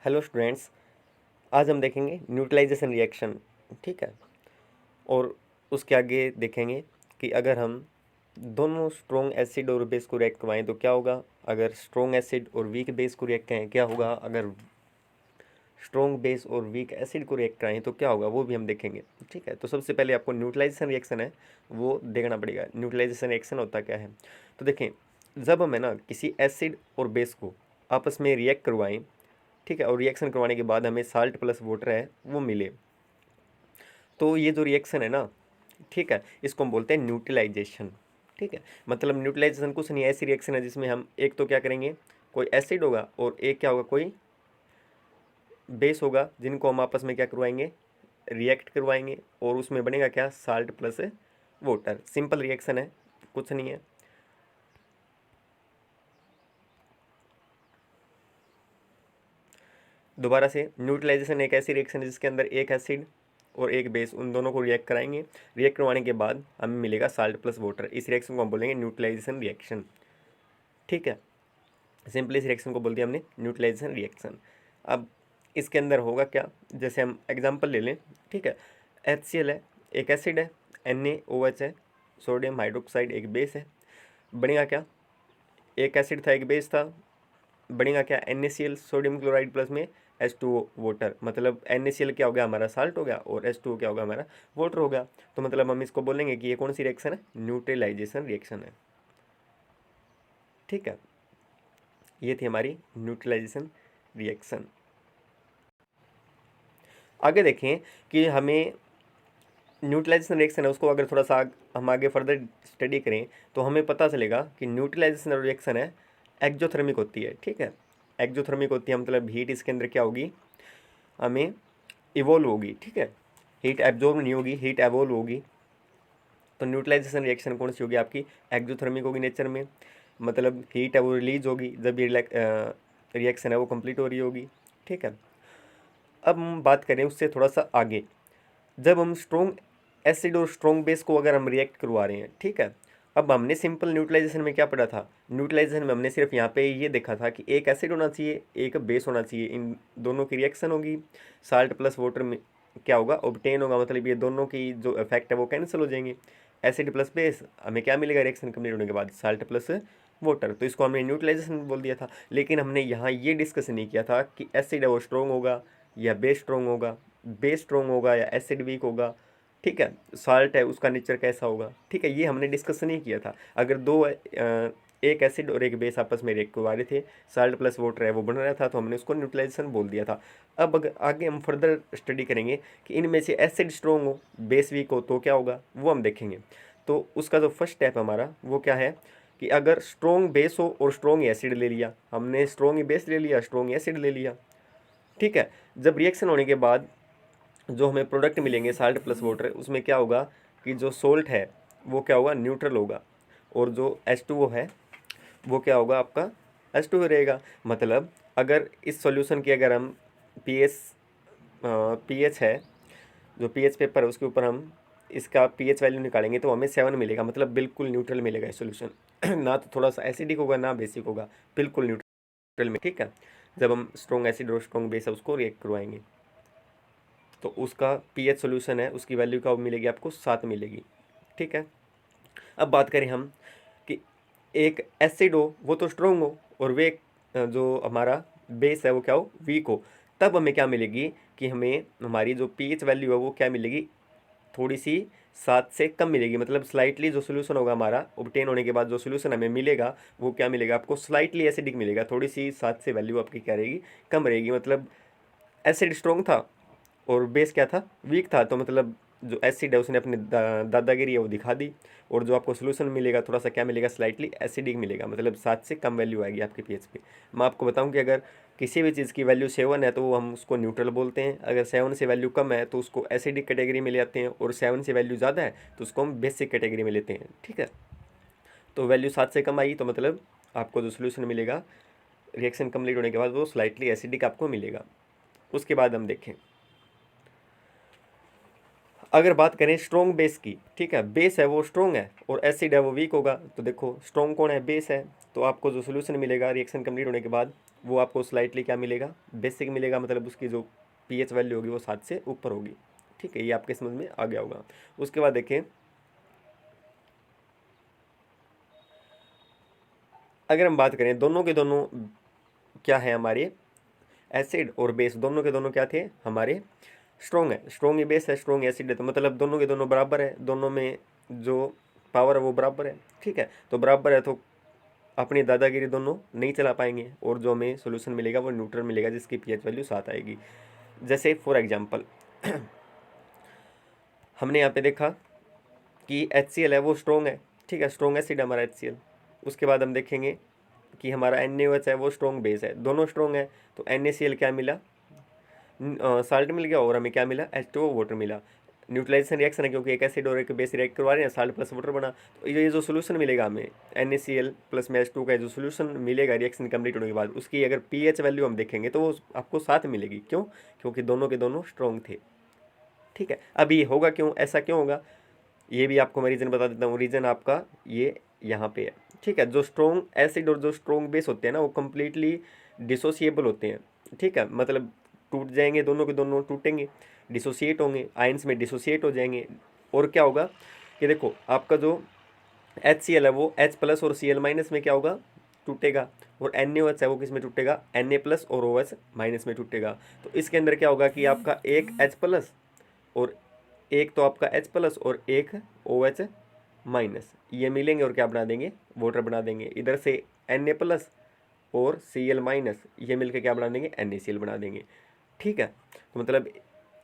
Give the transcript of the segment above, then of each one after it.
Hello students, आज हम देखेंगे न्यूट्रलाइजेशन रिएक्शन। ठीक है। और उसके आगे देखेंगे कि अगर हम दोनों स्ट्रॉन्ग एसिड और बेस को रिएक्ट करवाएं तो क्या होगा, अगर स्ट्रॉन्ग एसिड और वीक बेस को रिएक्ट करें क्या होगा, अगर स्ट्रॉन्ग बेस और वीक एसिड को रिएक्ट कराएं तो क्या होगा, वो भी हम देखेंगे। ठीक है। तो सबसे पहले आपको न्यूट्रलाइजेशन रिएक्शन है वो देखना पड़ेगा। न्यूट्रलाइजेशन रिएक्शन होता क्या है, तो देखें, जब हमें ना किसी एसिड और बेस को आपस में रिएक्ट करवाएं, ठीक है, और रिएक्शन करवाने के बाद हमें साल्ट प्लस वाटर है वो मिले, तो ये जो रिएक्शन है ना, ठीक है, इसको हम बोलते हैं न्यूट्रलाइजेशन। ठीक है। मतलब न्यूट्रलाइजेशन कुछ नहीं, ऐसी रिएक्शन है जिसमें हम एक तो क्या करेंगे, कोई एसिड होगा और एक क्या होगा, कोई बेस होगा, जिनको हम आपस में क्या करवाएंगे, रिएक्ट करवाएंगे, और उसमें बनेगा क्या, salt plus water. Simple reaction है, कुछ नहीं है। दोबारा से, न्यूट्रलाइजेशन एक ऐसी रिएक्शन है जिसके अंदर एक एसिड और एक बेस, उन दोनों को रिएक्ट कराएंगे। रिएक्ट करवाने के बाद हमें मिलेगा साल्ट प्लस वाटर। इस रिएक्शन को हम बोलेंगे न्यूट्रलाइजेशन रिएक्शन। ठीक है। सिंपली इस रिएक्शन को बोल दिया हमने न्यूट्रलाइजेशन रिएक्शन। अब इसके अंदर होगा क्या, जैसे हम एग्जांपल ले लें। ठीक है। HCl है, एक एसिड है, NaOH है, सोडियम हाइड्रोक्साइड एक बेस है। बनेगा क्या, एक एसिड था एक बेस था, बनेगा क्या, NaCl सोडियम क्लोराइड प्लस में H2O वाटर। मतलब NaCl क्या हो गया, हमारा साल्ट हो गया, और H2O क्या होगा, हमारा वाटर हो गया। तो मतलब हम इसको बोलेंगे कि ये कौन सी रिएक्शन है, न्यूट्रलाइजेशन रिएक्शन है। ठीक है। ये थी हमारी न्यूट्रलाइजेशन रिएक्शन। आगे देखें कि हमें न्यूट्रलाइजेशन रिएक्शन है उसको अगर थोड़ा सा हम आगे फर्दर स्टडी करें तो हमें पता चलेगा कि न्यूट्रलाइजेशन रिएक्शन है एक्जोथर्मिक होती है। ठीक है। एक्जोथर्मिक होती है, मतलब हीट इसके अंदर क्या होगी, हमें इवोल्व होगी। ठीक है। हीट एब्जॉर्ब नहीं होगी, हीट एवोल्व होगी। तो न्यूट्रलाइजेशन रिएक्शन कौन सी होगी आपकी, एक्जोथर्मिक होगी नेचर में। मतलब हीट है वो रिलीज होगी जब ये रिएक्शन है वो कंप्लीट हो रही होगी। ठीक है। अब हम बात करें उससे थोड़ा सा आगे, जब हम स्ट्रॉन्ग एसिड और स्ट्रॉन्ग बेस को अगर हम रिएक्ट करवा रहे हैं। ठीक है। अब हमने सिंपल न्यूट्रलाइजेशन में क्या पढ़ा था, न्यूट्रलाइजेशन में हमने सिर्फ यहाँ पे ये देखा था कि एक एसिड होना चाहिए एक बेस होना चाहिए, इन दोनों की रिएक्शन होगी, साल्ट प्लस वाटर में क्या होगा, ऑब्टेन होगा। मतलब ये दोनों की जो इफेक्ट है वो कैंसिल हो जाएंगे। एसिड प्लस बेस हमें क्या मिलेगा रिएक्शन कंप्लीट होने के बाद, साल्ट प्लस वाटर। तो इसको हमने न्यूट्रलाइजेशन बोल दिया था। लेकिन हमने यहाँ ये डिस्कस नहीं किया था कि एसिड है वो स्ट्रॉन्ग होगा या बेस स्ट्रॉन्ग होगा, बेस स्ट्रॉन्ग होगा या एसिड वीक होगा। ठीक है। साल्ट है उसका नेचर कैसा होगा। ठीक है। ये हमने डिस्कस नहीं किया था। अगर एक एसिड और एक बेस आपस में रिएक्ट करवा रहे थे, साल्ट प्लस वाटर है वो बन रहा था, तो हमने उसको न्यूट्रलाइजेशन बोल दिया था। अब अगर आगे हम फर्दर स्टडी करेंगे कि इनमें से एसिड स्ट्रॉन्ग हो बेस वीक हो तो क्या होगा, वो हम देखेंगे। तो उसका जो फर्स्ट स्टेप हमारा वो क्या है कि अगर स्ट्रॉन्ग बेस हो और स्ट्रॉन्ग एसिड ले लिया, हमने स्ट्रॉन्ग बेस ले लिया, स्ट्रॉन्ग एसिड ले लिया। ठीक है। जब रिएक्शन होने के बाद जो हमें प्रोडक्ट मिलेंगे साल्ट प्लस वाटर, उसमें क्या होगा कि जो सोल्ट है वो क्या होगा, न्यूट्रल होगा, और जो H2O है वो क्या होगा, आपका H2O रहेगा। मतलब अगर इस सॉल्यूशन की अगर हम पीएच है, जो पीएच पेपर है उसके ऊपर हम इसका पीएच वैल्यू निकालेंगे तो हमें 7 मिलेगा। मतलब बिल्कुल न्यूट्रल मिलेगा ये सॉल्यूशन ना तो थोड़ा सा एसिडिक होगा ना बेसिक होगा, बिल्कुल न्यूट्रल में। ठीक है। जब हम स्ट्रॉन्ग एसिड और स्ट्रॉन्ग बेस है उसको रिएक्ट करवाएंगे तो उसका पीएच सॉल्यूशन है उसकी वैल्यू क्या मिलेगी, आपको 7 मिलेगी। ठीक है। अब बात करें हम कि एक एसिड हो वो तो स्ट्रॉन्ग हो और वे जो हमारा बेस है वो क्या हो, वीक हो, तब हमें क्या मिलेगी कि हमें हमारी जो पीएच वैल्यू है वो क्या मिलेगी, थोड़ी सी 7 से कम मिलेगी। मतलब स्लाइटली जो सोल्यूशन होगा हमारा ऑब्टेन होने के बाद जो सोल्यूशन हमें मिलेगा वो क्या मिलेगा, आपको स्लाइटली एसिडिक मिलेगा, थोड़ी सी 7 से वैल्यू आपकी क्या रहेगी, कम रहेगी। मतलब एसिड स्ट्रॉन्ग था और बेस क्या था, वीक था, तो मतलब जो एसिड है उसने अपनी दादागिरी है वो दिखा दी, और जो आपको सोल्यूशन मिलेगा थोड़ा सा क्या मिलेगा, स्लाइटली एसिडिक मिलेगा। मतलब 7 से कम वैल्यू आएगी आपके पीएच पे। मैं आपको बताऊं कि अगर किसी भी चीज़ की वैल्यू 7 है तो वो हम उसको न्यूट्रल बोलते हैं, अगर 7 से वैल्यू कम है तो उसको एसिडिक कैटेगरी में ले आते हैं, और 7 से वैल्यू ज़्यादा है तो उसको हम बेसिक कैटेगरी में लेते हैं। ठीक है। तो वैल्यू 7 से कम आई तो मतलब आपको जो सोल्यूशन मिलेगा रिएक्शन कंप्लीट होने के बाद वो स्लाइटली एसिडिक आपको मिलेगा। उसके बाद हम देखें, अगर बात करें स्ट्रॉन्ग बेस की, ठीक है, बेस है वो स्ट्रॉन्ग है और एसिड है वो वीक होगा। तो देखो स्ट्रॉन्ग कौन है, बेस है। तो आपको जो सोल्यूशन मिलेगा रिएक्शन कंप्लीट होने के बाद, वो आपको स्लाइटली क्या मिलेगा, बेसिक मिलेगा, मतलब उसकी जो पीएच वैल्यू होगी वो 7 से ऊपर होगी। ठीक है, ये आपके समझ में आ गया होगा। उसके बाद देखें, अगर हम बात करें दोनों के दोनों क्या है हमारे, एसिड और बेस दोनों के दोनों क्या थे हमारे, स्ट्रॉन्ग है। स्ट्रॉन्ग ही बेस है, स्ट्रॉन्ग एसिड है, तो मतलब दोनों के दोनों बराबर है, दोनों में जो पावर है वो बराबर है। ठीक है, तो बराबर है तो अपनी दादागिरी दोनों नहीं चला पाएंगे और जो हमें सोल्यूशन मिलेगा वो न्यूट्रल मिलेगा, जिसकी पीएच वैल्यू 7 आएगी। जैसे फॉर एग्जांपल हमने यहाँ पे देखा कि HCl है वो स्ट्रॉन्ग है। ठीक है, स्ट्रॉन्ग एसिड हमारा HCl। उसके बाद हम देखेंगे कि हमारा NaOH है वो स्ट्रॉन्ग बेस है, दोनों स्ट्रॉन्ग है। तो NaCl क्या मिला, साल्ट मिल गया, और हमें क्या मिला, H2O वाटर मिला। न्यूट्रलाइजेशन रिएक्शन है क्योंकि एक एसिड और एक बेस रिएक्ट करवा रहे हैं, साल्ट प्लस वाटर बना। तो ये जो सोल्यूशन मिलेगा हमें NaCl प्लस में H2 का जो सोल्यूशन मिलेगा रिएक्शन कंप्लीट होने के बाद, उसकी अगर पीएच वैल्यू हम देखेंगे तो वो आपको 7 मिलेगी। क्यों, क्योंकि दोनों के दोनों स्ट्रॉन्ग थे। ठीक है, अब ये होगा क्यों, ऐसा क्यों होगा, ये भी आपको मैं रीज़न बता देता हूँ। रीज़न आपका ये यहाँ पे है। ठीक है, जो स्ट्रॉन्ग एसिड और जो स्ट्रॉन्ग बेस होते हैं ना, वो कम्प्लीटली डिसोसिएबल होते हैं। ठीक है, मतलब टूट जाएंगे, दोनों के दोनों टूटेंगे, डिसोसिएट होंगे, आयंस में डिसोसिएट हो जाएंगे। और क्या होगा कि देखो आपका जो HCl है वो H प्लस और Cl माइनस में क्या होगा, टूटेगा। और NaOH है वो किस में टूटेगा, Na प्लस और OH माइनस में टूटेगा। तो इसके अंदर क्या होगा कि आपका एक H प्लस और एक तो आपका H प्लस और एक OH माइनस, ये मिलेंगे और क्या बना देंगे, वाटर बना देंगे। इधर से Na प्लस और Cl माइनस, ये मिलके क्या बना देंगे, NaCl बना देंगे। ठीक है, तो मतलब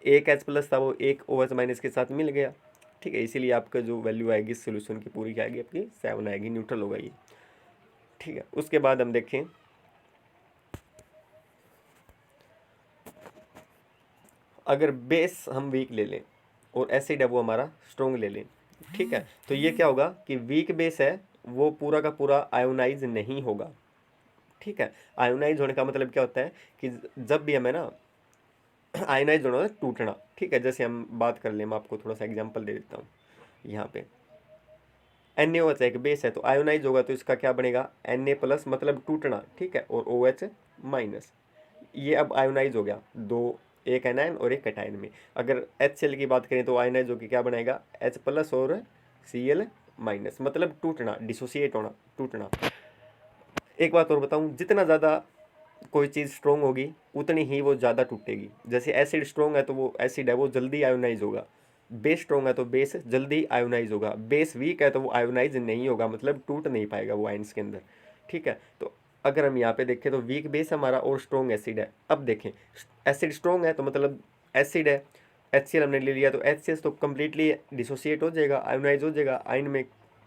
एक H प्लस था वो एक OH माइनस के साथ मिल गया। ठीक है, इसीलिए आपका जो वैल्यू आएगी इस सोल्यूशन की पूरी क्या आएगी, आपकी 7 आएगी, न्यूट्रल होगा ये। ठीक है, उसके बाद हम देखें, अगर बेस हम वीक ले लें और एसिड है वो हमारा स्ट्रॉन्ग ले लें, ठीक है, तो ये क्या होगा कि वीक बेस है वो पूरा का पूरा आयोनाइज नहीं होगा। ठीक है, आयोनाइज होने का मतलब क्या होता है कि जब भी हमें ना आयोनाइज होना है टूटना। ठीक है, जैसे हम बात कर लें, मैं आपको थोड़ा सा एग्जांपल दे देता हूँ। यहाँ पे NaOH एक बेस है तो आयोनाइज होगा, तो इसका क्या बनेगा, Na प्लस मतलब टूटना। ठीक है, और OH माइनस, ये अब आयोनाइज हो गया, दो, एक एनायन और एक कैटायन में। अगर HCl की बात करें तो आयोनाइज होकर क्या बनाएगा, H प्लस और Cl माइनस, मतलब टूटना, डिसोसिएट होना, टूटना। एक बात और बताऊं, जितना ज़्यादा कोई चीज़ स्ट्रॉन्ग होगी उतनी ही वो ज़्यादा टूटेगी। जैसे एसिड स्ट्रॉन्ग है तो वो एसिड है वो जल्दी आयोनाइज होगा, बेस स्ट्रॉन्ग है तो बेस जल्दी आयोनाइज होगा, बेस वीक है तो वो आयोनाइज नहीं होगा, मतलब टूट नहीं पाएगा वो आयंस के अंदर। ठीक है, तो अगर हम यहाँ पे देखें तो वीक बेस हमारा और स्ट्रॉन्ग एसिड है। अब देखें, एसिड स्ट्रॉन्ग है तो मतलब एसिड है, HCl हमने ले लिया तो HCl तो कम्प्लीटली डिसोसिएट हो जाएगा, आयोनाइज हो जाएगा, आयन में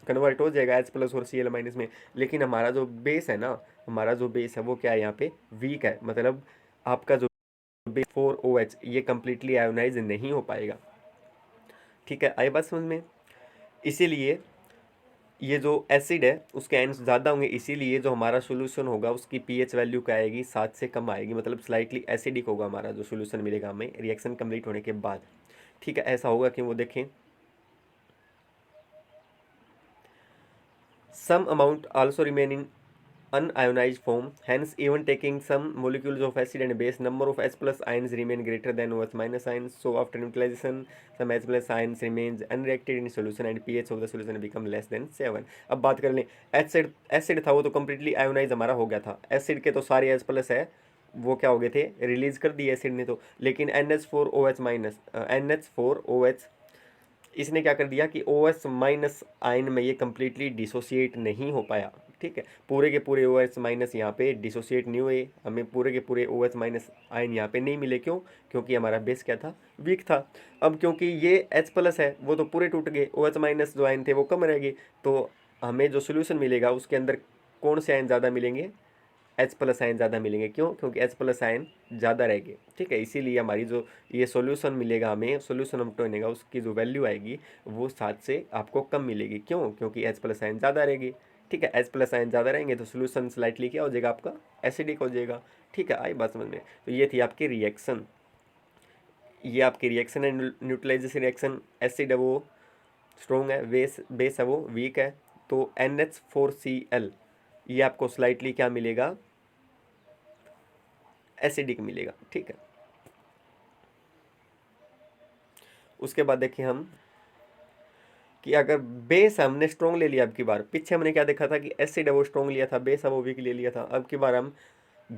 कन्वर्ट हो जाएगा H प्लस और Cl माइनस में। लेकिन हमारा जो बेस है ना, हमारा जो बेस है वो क्या है, यहाँ पे वीक है, मतलब आपका जो बेस 4OH ये कम्प्लीटली आयोनाइज नहीं हो पाएगा। ठीक है, आई बात समझ में। इसीलिए ये जो एसिड है उसके आयन्स ज़्यादा होंगे, इसीलिए जो हमारा सोल्यूशन होगा उसकी पीएच वैल्यू क्या आएगी, 7 से कम आएगी, मतलब स्लाइटली एसिडिक होगा हमारा जो सोल्यूशन मिलेगा हमें रिएक्शन कंप्लीट होने के बाद। ठीक है, ऐसा होगा कि वो देखें, some amount also remain in unionized form, hence even taking some molecules of acid and base, number of H plus ions remain greater than OH minus ions. So after neutralization some H plus ions remains unreacted in solution and pH of the solution become less than 7। अब बात कर लें, acid था वो तो completely ionise हमारा हो गया था, एसिड के तो सारे H प्लस है वो क्या हो गए थे, रिलीज कर दिए एसिड ने तो। लेकिन NH4OH माइनस, NH4OH इसने क्या कर दिया कि OH माइनस आयन में ये कम्प्लीटली डिसोसिएट नहीं हो पाया। ठीक है, पूरे के पूरे OH माइनस यहाँ पे डिसोसिएट नहीं हुए, हमें पूरे के पूरे OH माइनस आयन यहाँ पे नहीं मिले। क्यों, क्योंकि हमारा बेस क्या था, वीक था। अब क्योंकि ये H प्लस है वो तो पूरे टूट गए, OH माइनस जो आयन थे वो कम रह गए, तो हमें जो सोल्यूशन मिलेगा उसके अंदर कौन से आयन ज़्यादा मिलेंगे, H प्लस आयन ज़्यादा मिलेंगे। क्यों, क्योंकि H प्लस आयन ज़्यादा रहेंगे। ठीक है, इसीलिए हमारी जो ये सॉल्यूशन मिलेगा हमें, सॉल्यूशन हम बनेगा उसकी जो वैल्यू आएगी वो 7 से आपको कम मिलेगी। क्यों, क्योंकि H प्लस आयन ज़्यादा रहेगी। ठीक है, H प्लस आयन ज़्यादा रहेंगे तो सोल्यूशन स्लाइटली क्या हो जाएगा, आपका एसिडिक हो जाएगा। ठीक है, आई बात समझ में। तो ये थी आपकी रिएक्शन, ये आपकी रिएक्शन है, न्यूट्रलाइजेशन रिएक्शन। एसिड है वो स्ट्रॉन्ग है, बेस है वो वीक है। तो NH4Cl ये आपको स्लाइटली क्या मिलेगा, एसिडिक मिलेगा, ठीक है। उसके बाद देखिए हम कि अगर बेस हमने स्ट्रॉन्ग ले लिया, अब की बार पीछे हमने क्या देखा था कि एसिड है वो स्ट्रॉन्ग लिया था, बेस है वो वीक ले लिया था। अब की बार हम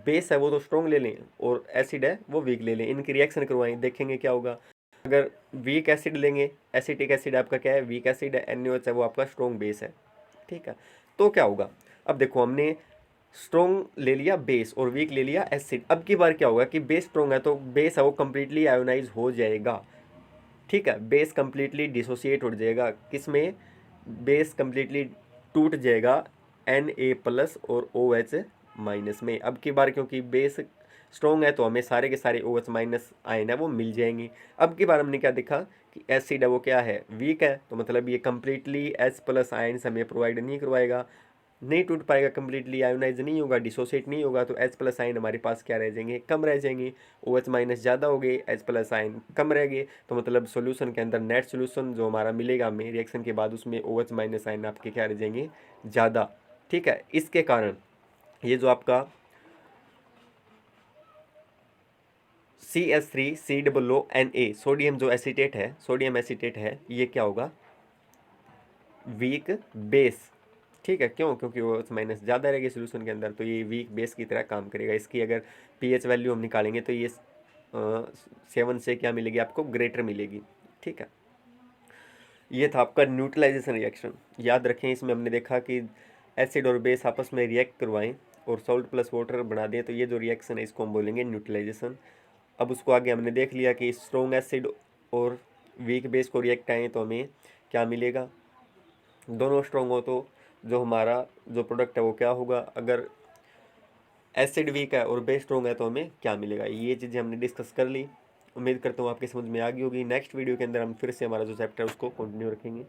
बेस है वो तो स्ट्रॉन्ग ले लें और एसिड है वो वीक ले लें, इनकी रिएक्शन करवाएं, देखेंगे क्या होगा। अगर वीक एसिड लेंगे, एसिटिक एसिड आपका क्या है, वीक एसिड है, NaOH है वो आपका स्ट्रॉन्ग बेस है, ठीक है। तो क्या होगा, अब देखो हमने स्ट्रॉन्ग ले लिया बेस और वीक ले लिया एसिड। अब की बार क्या होगा कि बेस स्ट्रॉन्ग है तो बेस है वो कंप्लीटली आयोनाइज हो जाएगा, ठीक है। बेस कंप्लीटली डिसोसिएट हो जाएगा, किस में, बेस कंप्लीटली टूट जाएगा Na+ और OH- में। अब की बार क्योंकि बेस स्ट्रॉन्ग है तो हमें सारे के सारे OH- आयन है वो मिल जाएंगे। अब की बार हमने क्या देखा कि एसिड है वो क्या है, वीक है, तो मतलब ये कंप्लीटली H+ आयन हमें प्रोवाइड नहीं करवाएगा, नहीं टूट पाएगा, कंप्लीटली आयोनाइज नहीं होगा, डिसोसिएट नहीं होगा। तो H+ आयन हमारे पास क्या रह जाएंगे, कम रह जाएंगे। OH- ज़्यादा हो गए, H+ आयन कम रह गए। तो मतलब सॉल्यूशन के अंदर नेट सॉल्यूशन जो हमारा मिलेगा हमें रिएक्शन के बाद, उसमें OH- आयन आपके क्या रह जाएंगे, ज़्यादा, ठीक है। इसके कारण ये जो आपका CH3COO Na सोडियम जो एसीटेट है, सोडियम एसीटेट है, ये क्या होगा, वीक बेस, ठीक है। क्यों, क्योंकि वो माइनस ज़्यादा रहेगी सोल्यूशन के अंदर, तो ये वीक बेस की तरह काम करेगा। इसकी अगर पीएच वैल्यू हम निकालेंगे तो ये 7 से क्या मिलेगी आपको, ग्रेटर मिलेगी, ठीक है। ये था आपका न्यूट्रलाइजेशन रिएक्शन। याद रखें, इसमें हमने देखा कि एसिड और बेस आपस में रिएक्ट करवाएं और सॉल्ट प्लस वाटर बना दें, तो ये जो रिएक्शन है इसको हम बोलेंगे न्यूट्रलाइजेशन। अब उसको आगे हमने देख लिया कि स्ट्रॉन्ग एसिड और वीक बेस को रिएक्ट आएँ तो हमें क्या मिलेगा, दोनों स्ट्रॉन्ग हो तो जो हमारा जो प्रोडक्ट है वो क्या होगा, अगर एसिड वीक है और बेस स्ट्रॉन्ग है तो हमें क्या मिलेगा। ये चीज़ें हमने डिस्कस कर ली, उम्मीद करता हूँ आपके समझ में आ गई होगी। नेक्स्ट वीडियो के अंदर हम फिर से हमारा जो चैप्टर है उसको कंटिन्यू रखेंगे।